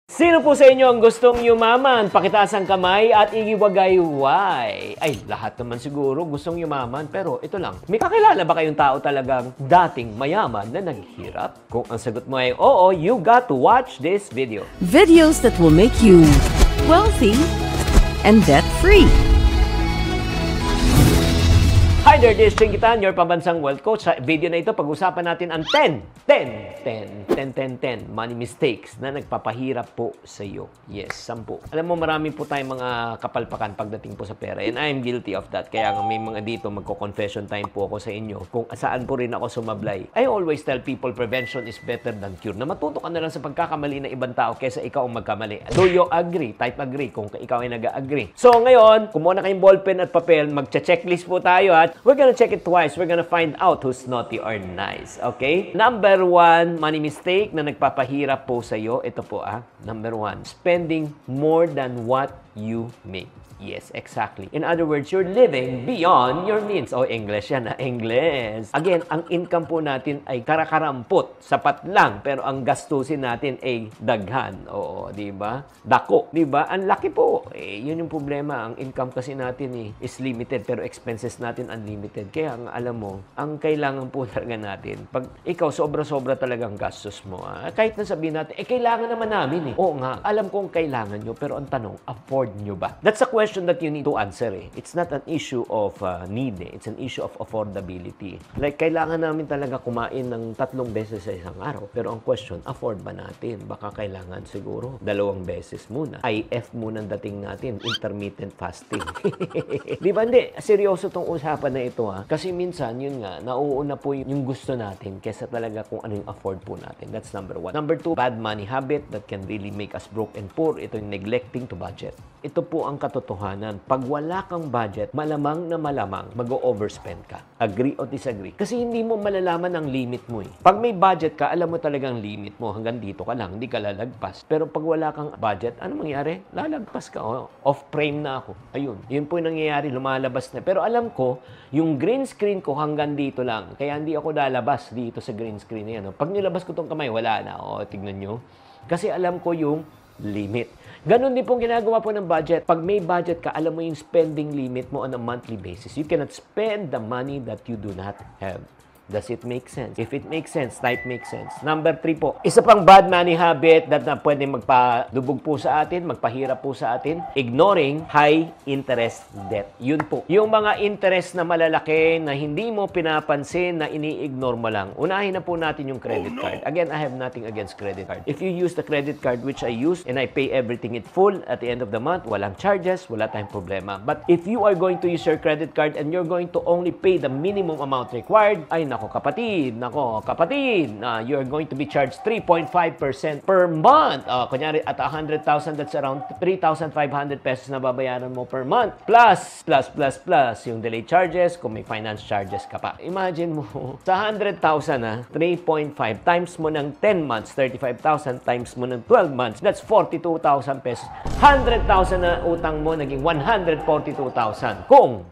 Sino po sa inyo ang gustong yumaman, pakitaas ang kamay at igiwagayway? Ay, lahat naman siguro gustong yumaman, pero ito lang. May kakilala ba kayong tao talagang dating mayaman na naghirap? Kung ang sagot mo ay oo, you got to watch this video. Videos that will make you wealthy and debt-free. Hi there, this is Chingitan, your pambansang wealth coach. Sa video na ito, pag-usapan natin ang 10 money mistakes na nagpapahirap po sa iyo. Yes, 10. Alam mo, marami po tayong mga kapalpakan pagdating po sa pera. And I am guilty of that. Kaya nga may mga dito, magko-confession time po ako sa inyo kung saan po rin ako sumablay. I always tell people prevention is better than cure. Na matuto ka na lang sa pagkakamali ng ibang tao kaysa ikaw ang magkamali. Do you agree? Type agree kung ikaw ay nag-agree. So ngayon, kumuha na kayong ballpen at papel, magche-checklist po tayo at we're gonna check it twice. We're gonna find out who's naughty or nice. Okay? Number 1, money mistake na nagpapahirap po sa iyo. Ito po Number 1, spending more than what you make. Yes, exactly. In other words, you're living beyond your means. Oh, English yan English. Again, ang income po natin ay karakarampot, sapat lang, pero ang gastusin natin ay daghan. Oo, di ba? Dako, di ba? Ang laki po. Yun yung problema. Ang income kasi natin is limited, pero expenses natin unlimited. Kaya nga, alam mo, ang kailangan po talaga natin, pag ikaw sobra-sobra talagang gastos mo, kahit na sabihin natin, kailangan naman namin Oo nga, alam kong kailangan nyo, pero ang tanong, afford nyo ba? That's a question that you need to answer. It's not an issue of need. It's an issue of affordability. Like, kailangan namin talaga kumain ng 3 beses sa isang araw. Pero ang question, afford ba natin? Baka kailangan siguro 2 beses muna. IF muna ang dating natin. Intermittent fasting. Di ba? Hindi. Seryoso tong usapan na ito Kasi minsan, yun nga, nauuna po yung gusto natin kesa talaga kung ano yung afford po natin. That's number 1. Number 2, bad money habit that can really make us broke and poor. Ito yung neglecting to budget. Ito po ang katotohanan. Pag wala kang budget, malamang na malamang mag-overspend ka. Agree o disagree? Kasi hindi mo malalaman ang limit mo Pag may budget ka, alam mo talagang limit mo. Hanggang dito ka lang, hindi ka lalagpas. Pero pag wala kang budget, ano mangyari? Lalagpas ka. Off-frame na ako. Ayun. Yun po yung nangyayari. Lumalabas na. Pero alam ko, yung green screen ko hanggang dito lang. Kaya hindi ako lalabas dito sa green screen na yan. Pag nilabas ko tong kamay, wala na. Tignan nyo. Kasi alam ko yung limit. Ganon din pong ginagawa po ng budget. Pag may budget ka, alam mo yung spending limit mo on a monthly basis. You cannot spend the money that you do not have. Does it make sense? If it makes sense, type makes sense. Number 3 po, isa pang bad money habit that na pwede magpadubog po sa atin, magpahirap po sa atin, ignoring high interest debt. Yun po. Yung mga interest na malalaki na hindi mo pinapansin, na ini-ignore mo lang. Unahin na po natin yung credit card. Again, I have nothing against credit card. If you use the credit card which I use and I pay everything in full at the end of the month, walang charges, wala tayong problema. But if you are going to use your credit card and you're going to only pay the minimum amount required, ay nako kapatid, you're going to be charged 3.5% per month. Kunyari, at 100,000, that's around 3,500 pesos na babayaran mo per month. Plus, yung delay charges, kung may finance charges ka pa. Imagine mo, sa 100,000 3.5 times mo ng 10 months, 35,000 times mo ng 12 months, that's 42,000 pesos. 100,000 na utang mo, naging 142,000. Kung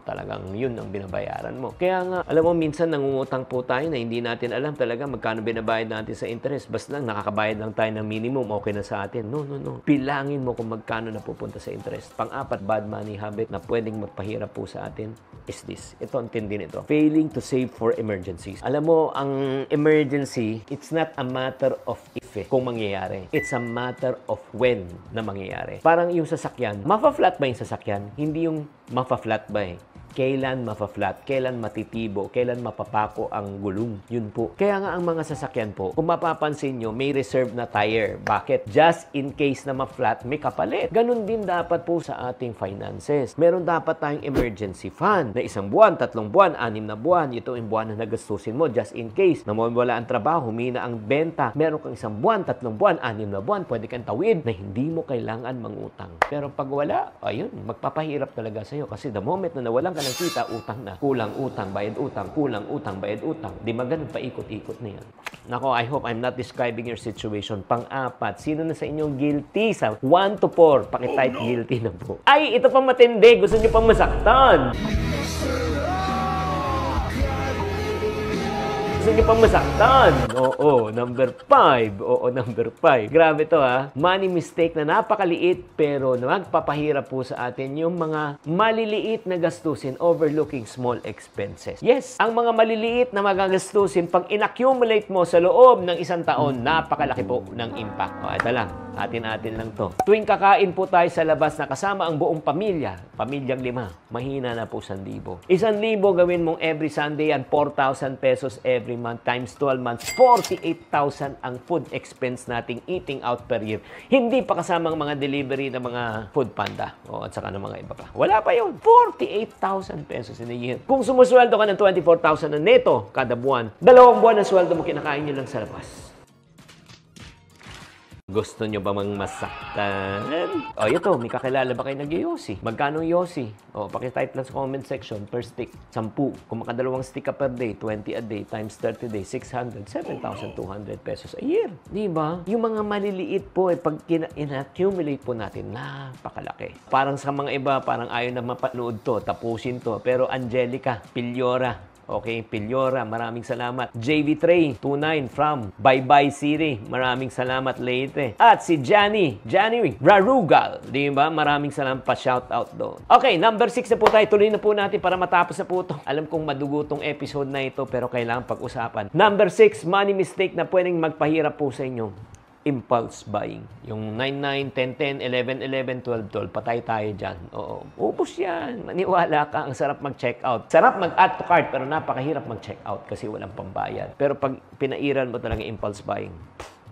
talagang yun ang binabayaran mo. Kaya nga, alam mo, minsan nangungutang po tayo na hindi natin alam talaga magkano binabayad natin sa interest. Basta lang, nakakabayad lang tayo ng minimum, okay na sa atin. No. Pilangin mo kung magkano na pupunta sa interest. Pang-apat, bad money habit na pwedeng magpahirap po sa atin is this. Ito, ang tindi nito. Failing to save for emergencies. Alam mo, ang emergency, it's not a matter of if kung mangyayari. It's a matter of when na mangyayari. Parang yung sasakyan, mafa-flat ba yung sasakyan? Hindi yung mafa-flat ba Kailan mafa-flat, kailan matitibo, kailan mapapako ang gulong. Yun po. Kaya nga ang mga sasakyan po, kung mapapansin nyo, may reserve na tire. Bakit? Just in case na ma-flat, may kapalit. Ganun din dapat po sa ating finances. Meron dapat tayong emergency fund na 1 buwan, 3 buwan, 6 na buwan. Ito yung buwan na nagastusin mo just in case na mawala ang trabaho, humina ang benta. Meron kang 1 buwan, 3 buwan, 6 na buwan, pwede kang tawid na hindi mo kailangan mangutang. Pero pag wala, ayun, magpapahirap talaga sa'yo kasi the moment na nawalan ka ng kita, utang na. Kulang utang, bayad utang, kulang utang, bayad utang. Di ba ganun, paikot-ikot na yan. Nako, I hope I'm not describing your situation. Pang-apat, sino na sa inyong guilty? Sa 1 to 4, pakitype guilty na po. Ay, ito pang matindi. Gusto niyo pang masaktan. Gusto niyo pang masaktan? Oo, number 5. Oo, number 5. Grabe to ha. Money mistake na napakaliit pero nagpapahirap po sa atin yung mga maliliit na gastusin, overlooking small expenses. Yes, ang mga maliliit na magagastusin, pag inaccumulate mo sa loob ng isang taon, napakalaki po ng impact. O, ito lang. Atin-atin lang to. Tuwing kakain po tayo sa labas na kasama ang buong pamilya, pamilyang 5, mahina na po 1,000. 1,000 gawin mong every Sunday yan, 4,000 pesos every month times 12 months, 48,000 ang food expense nating eating out per year. Hindi pa kasama ang mga delivery ng mga food panda at saka ng mga iba pa. Wala pa yun. 48,000 pesos in a year. Kung sumusweldo ka ng 24,000 na neto kada buwan, 2 buwan na sweldo mo kinakain nyo lang sa labas. Gusto nyo ba mang masaktan? O, ito, may kakilala ba kayo nag-yosi? Magkano yosi? O, pakitype lang sa comment section per stick. 10. Kung makadalawang stick ka per day, 20 a day, times 30 days, 600, 7,200 pesos a year. Di ba? Yung mga maliliit po, pag in-accumulate po natin, napakalaki. Parang sa mga iba, parang ayaw na mapanood to, tapusin to. Pero Angelica, Pilyora, okay, Pilyora, maraming salamat. JV Trey, 29 from Bye City, maraming salamat Leyte. At si Johnny Rarugal, di ba? Maraming salamat pa, shout out doon. Okay, number 6 na po tayo. Tuloy na po natin para matapos na po ito. Alam kong madugo tong episode na ito, pero kailangan pag-usapan. Number 6, money mistake na pwedeng magpahirap po sa inyo. Impulse buying. Yung 9, 10, 10, 11, 11, 12, 12. Patay tayo dyan. Oo. Ubus yan. Maniwala ka. Ang sarap mag-check out. Sarap mag-add to cart pero napakahirap mag-check out kasi walang pambayad. Pero pag pinairan mo talaga impulse buying,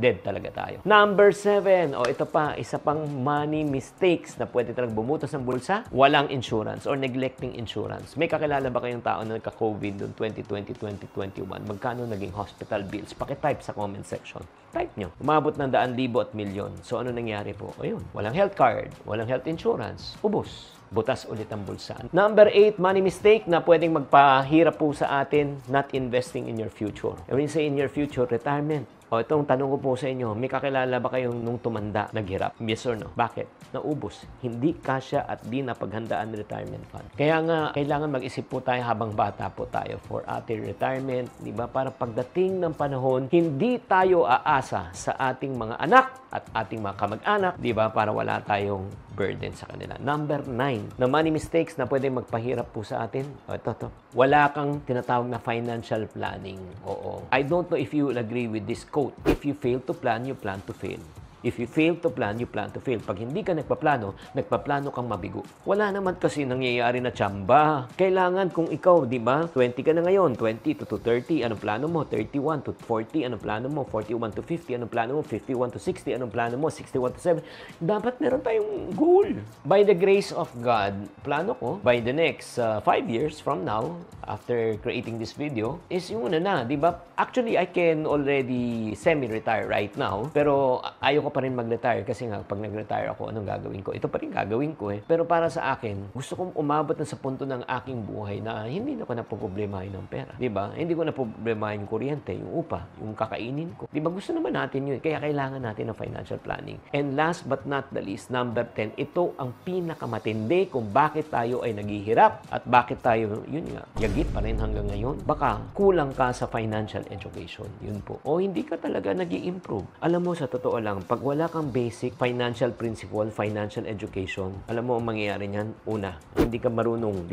dead talaga tayo. Number 7. O ito pa, isa pang money mistakes na pwede talagang bumutas ng bulsa. Walang insurance or neglecting insurance. May kakilala ba kayong tao na nagka-COVID noong 2020, 2021? Magkano naging hospital bills? Pakitype sa comment section. Type nyo. Umabot ng 100,000 at milyon. So ano nangyari po? Ayun, walang health card, walang health insurance, ubos. Butas ulit ang bulsa. Number 8, money mistake na pwedeng magpahirap po sa atin, not investing in your future. When you say in your future, retirement. O itong tanong ko po sa inyo, may kakilala ba kayong nung tumanda, naghirap? Yes or no? Bakit? Naubos. Hindi kasya at di napaghandaan retirement fund. Kaya nga, kailangan mag-isip po tayo habang bata po tayo for ating retirement, di ba? Para pagdating ng panahon, hindi tayo aasa sa ating mga anak at ating mga kamag-anak, di ba? Para wala tayong burden sa kanila. Number 9, na money mistakes na pwedeng magpahirap po sa atin. O ito. Wala kang tinatawag na financial planning. Oo. I don't know if you will agree with this quote. If you fail to plan, you plan to fail. If you fail to plan, you plan to fail. Pag hindi ka nagpaplano kang mabigo. Wala naman kasi nangyayari na tsamba. Kailangan kung ikaw, di ba, 20 ka na ngayon, 20 to 30, anong plano mo? 31 to 40, anong plano mo? 41 to 50, anong plano mo? 51 to 60, anong plano mo? 61 to 7. Dapat meron tayong goal. By the grace of God, plano ko, by the next 5 years from now, after creating this video, is yung una na, di ba? Actually, I can already semi-retire right now, pero ayoko pa rin mag-retire kasi nga pag nag-retire ako, anong gagawin ko? Ito pa rin gagawin ko eh. Pero para sa akin, gusto kong umabot na sa punto ng aking buhay na hindi na ko na problemahin ng pera. Diba? Hindi ko na problemahin yung kuryente, yung upa, yung kakainin ko. Diba? Gusto naman natin yun. Kaya kailangan natin ng financial planning. And last but not the least, number 10, ito ang pinakamatindi kung bakit tayo ay naghihirap at bakit tayo, yun nga, yagit pa rin hanggang ngayon. Baka kulang ka sa financial education. Yun po. O hindi ka talaga nag-i-improve. Alam mo, sa totoo lang, pag wala kang basic financial principle, financial education, alam mo ang mangyayari niyan? Una, hindi ka marunong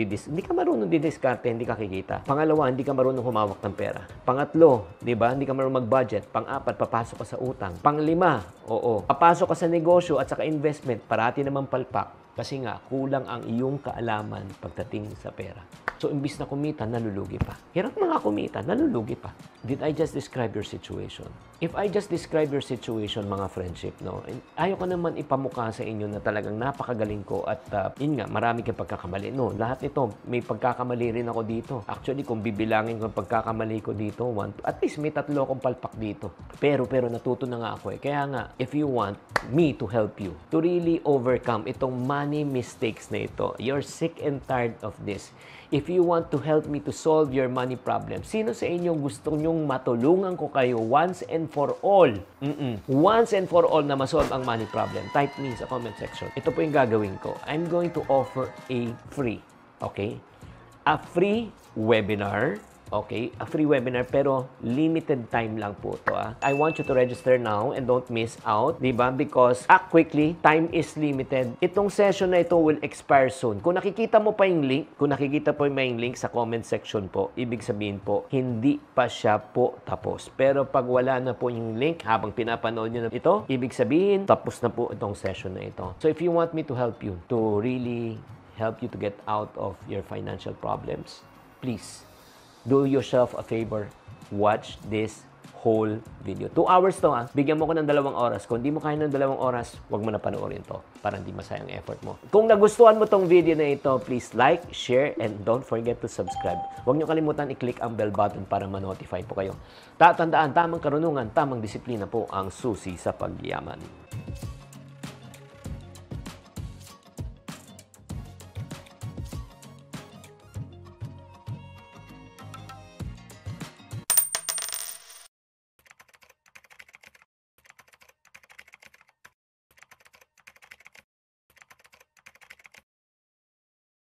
didiskarte, hindi ka kikita. Pangalawa, hindi ka marunong humawak ng pera. Pangatlo, di ba? Hindi ka marunong mag-budget. Pang-apat, papasok ka sa utang. Panglima, papasok ka sa negosyo at saka investment, parati naman palpak. Kasi nga, kulang ang iyong kaalaman pagdating sa pera. So, imbis na kumita, nalulugi pa. Hirap mga kumita, nalulugi pa. Did I just describe your situation? If I just describe your situation, mga friendship, no? Ayaw ko naman ipamukha sa inyo na talagang napakagaling ko at yun nga, marami kang pagkakamali. No, lahat nito, may pagkakamali rin ako dito. Actually, kung bibilangin ko ang pagkakamali ko dito, at least may 3 akong palpak dito. Pero natuto na nga ako eh. Kaya nga, if you want me to help you to really overcome itong money mistakes na ito, you're sick and tired of this. If you want to help me to solve your money problem, sino sa inyo gusto nyong matulungan ko kayo once and for all? Once and for all na masolve ang money problem. Type me sa comment section. Ito po yung gagawin ko. I'm going to offer a free, okay? A free webinar, Okay? A free webinar pero limited time lang po to. I want you to register now and don't miss out, di ba? Because act quickly, time is limited. Itong session na ito will expire soon. Kung nakikita mo pa yung link, sa comment section po, ibig sabihin po, hindi pa siya po tapos. Pero pag wala na po yung link habang pinapanood nyo na ito, ibig sabihin, tapos na po itong session na ito. So if you want me to help you, to really help you to get out of your financial problems, please, do yourself a favor. Watch this whole video. 2 hours to Bigyan mo ko ng 2 oras. Kung di mo kaya ng 2 oras, wag mo na panoorin to para hindi masayang effort mo. Kung nagustuhan mo tong video na ito, please like, share, and don't forget to subscribe. Huwag niyo kalimutan i-click ang bell button para ma-notify po kayo. Tatandaan, tamang karunungan, tamang disiplina po ang susi sa pagyaman.